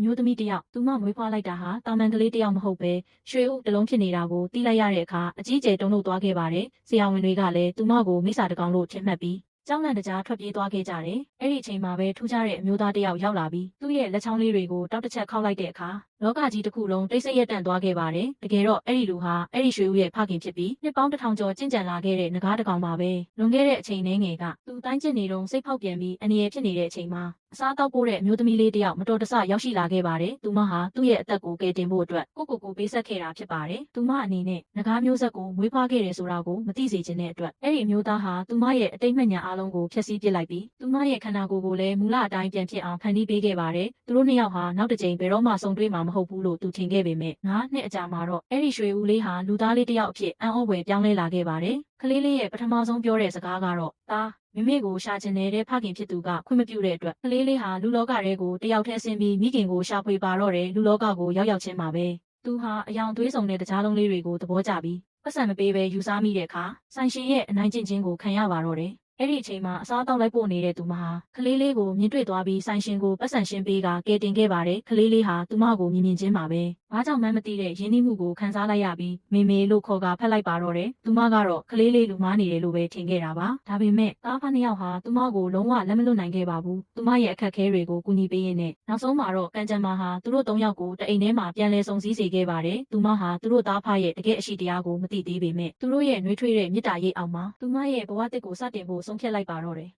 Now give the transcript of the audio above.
မျိုးသမီးတစ်ယောက်သူမမွေးဖွားလိုက်တာဟာတာမန်ကလေးတစ်ယောက်မဟုတ်ပဲရွှေဦးတစ်လုံးဖြစ်နေတာကိုသိလိုက်ရတဲ့အခါအကြီးအကျယ်တုန်လှုပ်သွားခဲ့ပါတယ်ဆရာဝန်တွေကလည်းသူမကိုမိစ္ဆာတကောင်လို့ထင်မှတ်ပြီးကျောင်းလန့်တကြားထွက်ပြေးသွားခဲ့ကြတယ်။အဲ့ဒီအချိန်မှာပဲထူးခြားတဲ့အမျိုးသားတစ်ယောက်ရောက်လာပြီးသူ့ရဲ့လက်ချောင်းလေးတွေကိုတောက်တစ်ချက်ခောက်လိုက်တဲ့အခါလောကကြီးတစ်ခုလုံးတိတ်ဆိတ်ရက်တန့်သွားခဲ့ပါတယ်။တကယ်တော့အဲ့ဒီလူဟာအဲ့ဒီရွှေဦးရဲ့ဖခင်ဖြစ်ပြီးနှစ်ပေါင်း1000ကျော်ကျင့်ကြံလာခဲ့တဲ့ငကားတစ်ကောင်ပါပဲ။လွန်ခဲ့တဲ့အချိန်ငယ်ကသူတိုင်းကျင့်နေတုန်းစိတ်ဖောက်ပြန်ပြီးအနေရဖြစ်နေတဲ့အချိန်မှာအစားတောက်ပိုးတဲ့အမျိုးသမီးလေးတစ်ယောက်မတော်တဆရောက်ရှိလာခဲ့ပါတယ်။သူမဟာသူ့ရဲ့အသက်ကိုကယ်တင်ဖို့အတွက်ကိုပေးဆက်ခဲ့တာဖြစ်ပါတယ်။သူမအနေနဲ့ငကားမျိုးဆက်ကိုမွေးဖွားခဲ့တယ်ဆိုတာကိုမသိစေချင်တဲ့အတွက်အဲ့ဒီအမျိုးသားဟာသူမရဲ့အတိတ်မှတ်ဉာဏ်အားလုံးကိုဖျက်ဆီးပစ်လိုက်ပြီးသူမရဲ့ခန္ဓာကိုယ်ကိုလည်းမူလအတိုင်းပြန်ဖြစ်အောင်ဖန်တီးပေးခဲ့ပါတယ်။သူတို့နှစ်ယောက်ဟာနောက်တစ်ကြိမ်ဘယ်တော့မှဆုံတွေ့မှာမဟုတ်ဘူးလို့သူထင်ခဲ့ပေမဲ့9 နှစ်အကြာမှာတော့အဲ့ဒီရွှေဦးလေးဟာလူသားလေးတစ်ယောက်အဖြစ်အံ့ဩဖွယ်ပြောင်းလဲလာခဲ့ပါတယ်။ကလေးလေးရဲ့ပထမဆုံးပြောတဲ့စကားကတော့သားမိမိကိုရှာချင်တဲ့ဖခင်ဖြစ်သူကခွင့်မပြုတဲ့အတွက်ကလေးလေးဟာလူလောကထဲကိုတယောက်တည်းဆင်းပြီးမိခင်ကိုရှာဖွေပါတော့တယ်လူလောကကိုရောက်ချင်းမှာပဲသူဟာအယောင်သွေးစုံတဲ့တကြားလုံးလေးတွေကိုသဘောကျပြီးပတ်စံမပေးဘဲယူစားမိတဲ့အခါဆိုင်ရှင်ရဲ့အနိုင်ကျင့်ခြင်းကိုခံရပါတော့တယ်အဲ့ဒီအချိန်မှာအစားတောက်လိုက်ပို့နေတဲ့သူမဟာကလေးလေးကိုမြင်တွေ့သွားပြီးဆိုင်ရှင်ကိုပတ်စံရှင်းပေးကကယ်တင်ခဲ့ပါတယ်ကလေးလေးဟာသူမကိုမြင်ချင်းပါပဲဘာကြောင့်မှမသိတဲ့ရင်းနှီးမှုကိုခံစားလိုက်ရပြီးမေမေလို့ခေါ်ကဖက်လိုက်ပါတော့တယ်သူမကတော့ကလေးလေးလူမားနေတယ်လို့ပဲထင်ခဲ့တာပါဒါပေမဲ့သားဖနှစ်ယောက်ဟာသူမကိုလုံးဝလက်မလွတ်နိုင်ခဲ့ပါဘူးသူမရဲ့အခက်အခဲတွေကိုကူညီပေးရင်းနဲ့နောက်ဆုံးမှာတော့ကန်ကြံမာဟာသူတို့၃ယောက်ကိုတအိမ်ထဲမှာပြန်လဲဆုံစည်းစေခဲ့ပါတယ်သူမဟာသူတို့သားဖရဲ့တကယ်အရှိတရားကိုမသိသေးပေမဲ့သူတို့ရဲ့နှွေးထွေးတဲ့မေတ္တာရိပ်အောင်မှာသူမရဲ့ဘဝတစ်ကိုစတင်ဖို့ဆုံးဖြတ်လိုက်ပါတော့တယ်